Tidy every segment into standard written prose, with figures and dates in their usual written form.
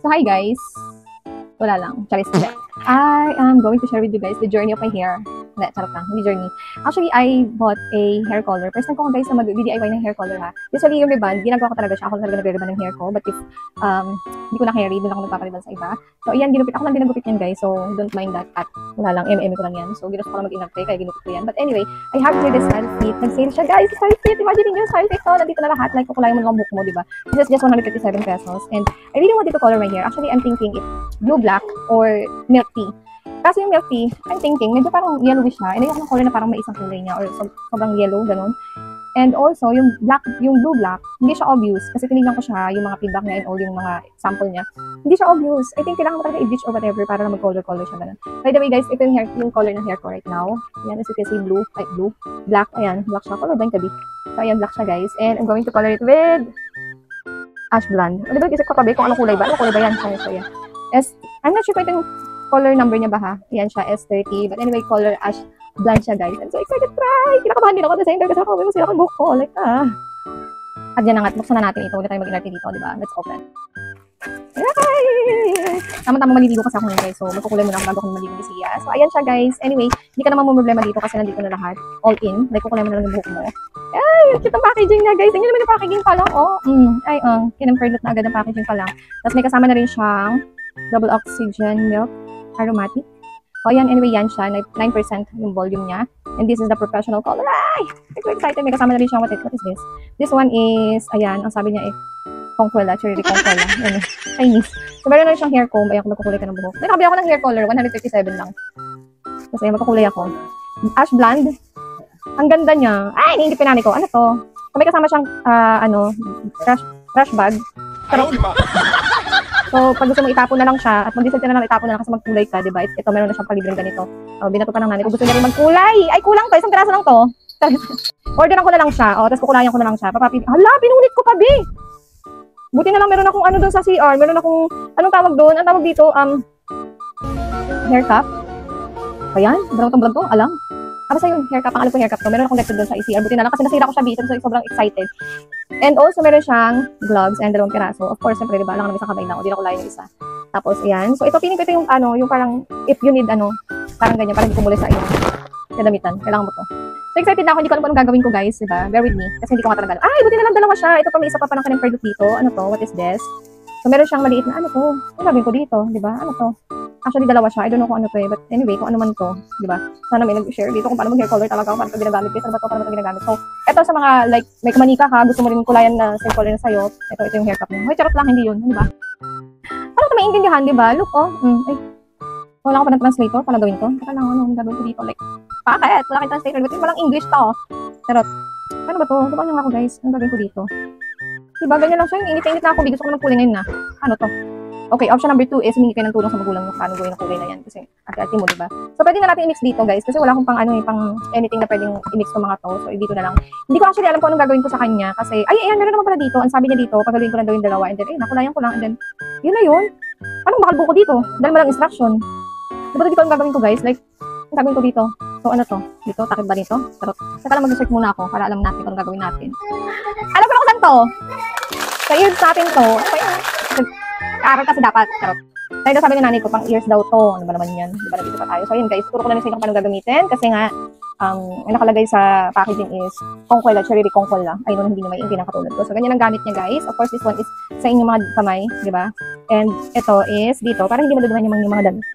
So, hi guys. Wala lang. Charis. I am going to share with you guys the journey of my hair. Hindi, charot lang. Hindi journey. Actually, I bought a hair color. First time ko guys na mag-DIY ng hair color ha. Usually yung ribbon, ginagawa ko talaga siya. Ako talaga nagre-ribbon ng hair ko. But if hindi ko na carry, doon ako nagpaparibbon sa iba. So, ayan, ginupit. Ako lang din nagupit yan guys. So, don't mind that. At wala lang, ko lang yan. So, ginusto ko lang mag-inarte, kaya ginupit ko yan. But anyway, I have here this style fit. Nag-sale siya guys. Style fit. Imagine niyo, style fit to. Nandito na lahat. Like, kukulayan mo lang book mo, diba? This is just 157 pesos. And I really wanted to color my hair. Actually, I'm thinking if blue black or milk tea. Kasi yung milk tea, I'm thinking, medyo parang yellowish siya. And ayoko ng color na parang may isang kulay niya or sobrang yellow, ganun. And also, yung blue black, hindi siya obvious. Kasi tinignan ko siya, yung mga feedback niya and all yung mga sample niya. Hindi siya obvious. I think kailangan mo talaga i-bleach or whatever para na mag-color siya, ganun. By the way guys, ito yung color ng hair ko right now. Ayan, as you can see, blue, black, ayan, black siya. Color ba yung gabi? So, ayan, black siya guys. And I'm going to color it with ash blonde. Ano ba, isip ko tabi kung anong kulay ba? Anong kulay ba yan? So, yeah. I'm not sure kung ito yung color number niya ba ha? Ayan siya, S30. But anyway, color ash blonde siya guys. I'm so excited to try! Kinakabahan din ako at the same time kasi ako masira akong buhok ko. Like, At yan na nga, buksan na natin ito. Huwag na tayo mag-inarte dito, diba? Let's open. Yay! Tama-tama maliligo kasi ako ngayon guys. So, magkukulay muna ako bago ako maligo ni Sia. So, ayan siya guys. Anyway, hindi ka naman problema dito kasi nandito na lahat. All in. Like, kukulay mo na lang yung buhok mo. Ay, cute ang packaging niya guys. Tingnan naman yung packaging pa lang. Oh, kinemperdot na agad ang packaging pa lang. Tapos may kasama na rin siyang double oxygen milk aromatic. O yan, anyway, yan siya. 9% yung volume niya. And this is the professional color. Ay! I'm so excited. May kasama na rin siyang what is this? This one is, ayan, ang sabi niya Conquela, cherry Conquela. Ano, Chinese. So, meron na rin siyang hair comb. Ayan, kung magkukulay ka ng buhok. Then, nakabili ako ng hair color. 157 lang. Tapos, ayan, magkukulay ako. Ash blonde. Ang ganda niya. Ay, hindi pinani ko. Ano to? Kung may kasama siyang, trash bag. Pero, so, pag gusto mo itapon na lang siya, at mag-decide ka na lang itapon na lang kasi magkulay ka, diba? Ito, meron na siyang palibreng ganito. Binato pa ng nanay. Kung gusto niya rin magkulay, ay kulang to, isang piraso lang to. Orderan ko na lang siya, tapos kukulayan ko na lang siya. Hala, pinunit ko pa, be! Buti na lang, meron akong ano doon sa CR, meron akong, anong tawag doon? Ang tawag dito, hair cap. Ayan, brang to, alam. Basta yung hair cap, ang alam ko hair cap to, meron akong doon sa ECR. Buti na lang kasi nasira ko siya, so sobrang excited. And also, meron siyang gloves and 2 piraso. Of course, siyempre, diba, lang ng isang kamay lang. O, di na kulayan yung isa. Tapos, ayan. So, ito, pinig ko ito yung, yung parang, if you need, parang ganyan, parang hindi kumuli sa iyong kadamitan. Kailangan mo to. So, excited na ako. Hindi ko alam kung anong gagawin ko, guys. Diba? Bear with me. Kasi hindi ko nga talaga alam. Ay, buti na lang dalawa siya. Ito pa, may isa pa ng kinemperdot dito. Ano to? What is this? So, meron siyang maliit na, ano to? Ano gagawin ko dito? Diba? Ano to? Actually, dalawa siya. I don't know kung ano to eh. But anyway, kung ano man to. Diba? Sana may nag-share dito kung paano mag-hair color talaga. Kung paano ito ginagamit. Ano ba to? Paano ito ginagamit? So, ito sa mga, like, may kamanika ka. Gusto mo rin kulayan na same color na sa'yo. Ito yung hair cap mo. Hoy, charot lang. Hindi yun. Diba? Paano ito maintindihan? Diba? Look, oh. Ay. Wala ko pa ng translator. Paano gawin to? Teka lang, ano gagawin ko dito? Like, bakit? Wala kang translator. Ba't walang English to? Charot. Paano ba to? Diba nga ako, guys? Ano gagawin ko dito? Diba? Ganyan lang siya. Yung init na ako. Gusto ko na magkulay ngayon na. Ano to? Okay, option number 2 is humingi kayo ng tulong sa magulang mo paano gawin ang kulay na yan. Kasi ate-ate mo, diba? So, pwede na natin i-mix dito, guys. Kasi wala akong pang anything na pwedeng i-mix ng mga to. So, dito na lang. Hindi ko actually alam kung anong gagawin ko sa kanya. Kasi, ayan, meron naman pala dito. Ang sabi niya dito, pagagawin ko lang daw yung dalawa. And then, nakulayan ko lang. And then, yun na yun. Anong bakal buko dito? Dahil malang instruction. Diba dito ang gagawin ko, guys? Like, ang gagawin ko dito. So, ano to? Dito, takip ba dito? Pero, saka lang mag-search muna ako para alam natin kung anong gagawin natin. Alam ko na kung saan to. Sa ears natin to. Kaaral kasi dapat. Charot. Dahil sabi ni nanay ko, pang ears daw to. Ano ba naman yan? Diba nandito pa tayo? So, yun guys, turo ko na sa inyo kung paano gagamitin. Kasi nga, ang nakalagay sa packaging is Conquela, cherry Conquela. Ay, no, hindi naman yung pinakatulad ko. So, ganyan ang gamit niya guys. Of course, this one is sa inyong mga kamay. Diba? And ito is dito. Para hindi maduduhan yung mga damit.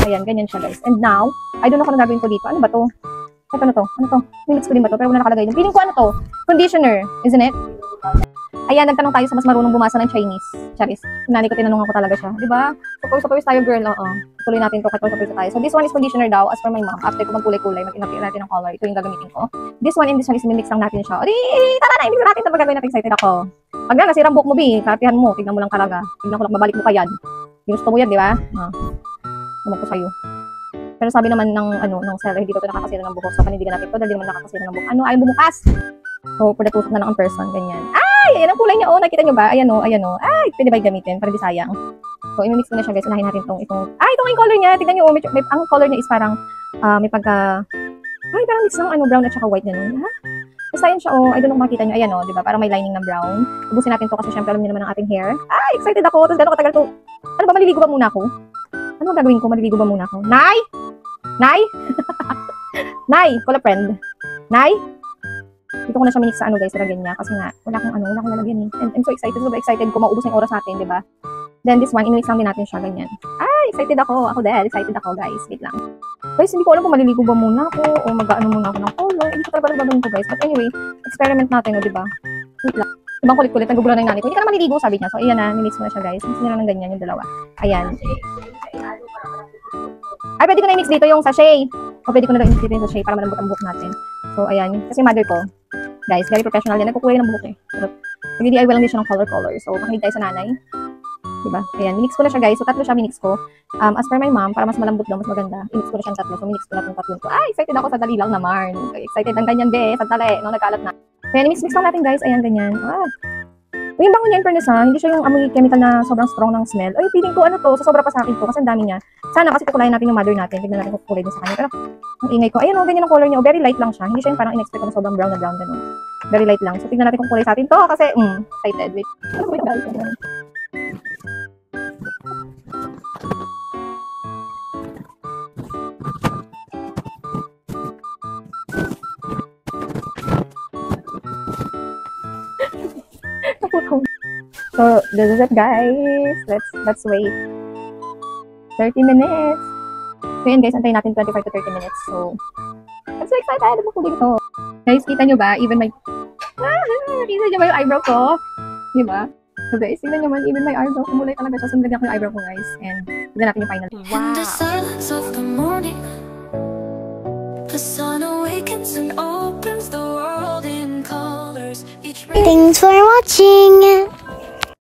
Ayan, ganyan siya guys. And now, I don't know kung ano gagawin ko dito. Ano ba to? Ito na to. Ano to? Minutes ko din ba to? Pero wala nakalagay dun. Feeling ko ano to? Conditioner. Isn't it? Ayan, nagtanong tayo sa mas marunong bumasa ng Chinese. Charis. Nanay ko, tinanong ko talaga siya. Diba? Suppose tayo, girl. Oo. Tuloy natin to. Suppose tayo. So, this one is conditioner daw. As for my mom, after ko magkulay-kulay, mag-inapir natin ng color. Ito yung gagamitin ko. This one and this one is mimix lang natin siya. Di, tara na, i-mix natin ito. Magagawin natin. Excited ako. Pag na, nasirang buhok mo, bi. Karatihan mo. Tignan mo lang talaga. Tignan ko lang, mabalik mo kayan. Gusto mo yan, di ba? Naman ko sa'yo. Pero sabi naman ng seller, hindi ko ito nakakasira ng buhok. So, panindigan natin ito. Dahil di naman nakakasira ng buhok. Ay bumukas. So, for the tusok na lang ang person. Ganyan. Ay, ayan ang kulay niya. Oh, nakita niyo ba? Ayan o. Ay, pwede ba gamitin? Para di sayang. So, i-mix ko na siya guys. Unahin natin itong. Ay, ito nga yung color niya. Tignan niyo. Ang color niya is parang, may pagka, ay, parang mix ng brown at saka white na nun. Ha? Basta yun siya, oh. I don't know kung makita nyo. Ayan, oh, diba? Parang may lining na brown. Ubusin natin to kasi syempre alam niyo naman ang ating hair. Ay, excited ako. Tapos gano'ng katagal to. Ano ba, maliligo ba muna ako? Ano ang gagawin ko? Maliligo ba muna ako? Nay! Nay! Nay! Call a friend. Nay! Dito ko na siya minix sa ano guys, sa lagyan niya. Kasi nga, wala akong lalagyan eh. And I'm so excited. So excited ko. Maubos na yung oras natin, diba? Then this one, inumix lang din natin siya, ganyan. Ay, excited ako. Ako din. Excited ako, guys. Wait lang. Guys, hindi ko alam kung maliligo ba muna ako o mag-ano muna ako ng color. Hindi ko talaga alam gagawin ko, guys. But anyway, experiment natin, o, diba? Wait lang. Ibang kulit-kulit. Nagugulan na yung nanay ko. Hindi ka na maliligo, sabi niya. So, ayan na. Nimix ko na siya, guys. Mix nyo lang ng ganyan, yung dalawa. Ayan. Ay, pwede ko na i-mix dito yung sachet. O, pwede ko na i-mix dito yung sachet para malambot ang buhok natin. So, ayan. Kasi mother ko, guys, very professional din. Nagkukulay ng buhok eh. Nag-DIY lang din siya ng color. So, makinig tayo sa nanay. Diba? Ayan, minix ko na siya guys. So, tatlo siya minix ko. As per my mom, para mas malambot daw, mas maganda, minix ko na siyang tatlo. So, minix ko na itong tatlo. Ay, excited ako sa dali lang naman. Okay, excited ang ganyan, be. Sandali, no, nagkalat na. Ayan, mix lang natin guys. Ayan, ganyan. Uy, yung bango niya in fairness ha. Hindi siya yung amoy chemical na sobrang strong ng smell. Ay, feeling ko ano to, sa sobra pa sa akin to. Kasi ang dami niya. Sana kasi kukulayan natin yung mother natin. Tignan natin kung kulay din sa kanya. Pero, ang ingay ko. Ayan o, ganyan ang color niya. Very light lang siya. Hindi siya yung parang in-expect ko na sobrang brown na brown. Ganun. Very light lang. So, tignan natin kung kulay sa atin to. Kasi, excited. Wait. Ano ba guys? So, this is it guys. Let's wait 30 minutes. So yun guys, antayin natin 25 to 30 minutes. So, I'm so excited. Ano ba kuling to? Guys, kita nyo ba? Even my... Kita nyo ba yung eyebrow ko? Diba? So guys, tignan nyo man, even my eyebrow. Kumulay talaga siya. So, nilagyan ko yung eyebrow ko guys. And, tignan natin yung final. Wow! In the silence of the morning, the sun awakens and opens the world in colors. Thanks for watching!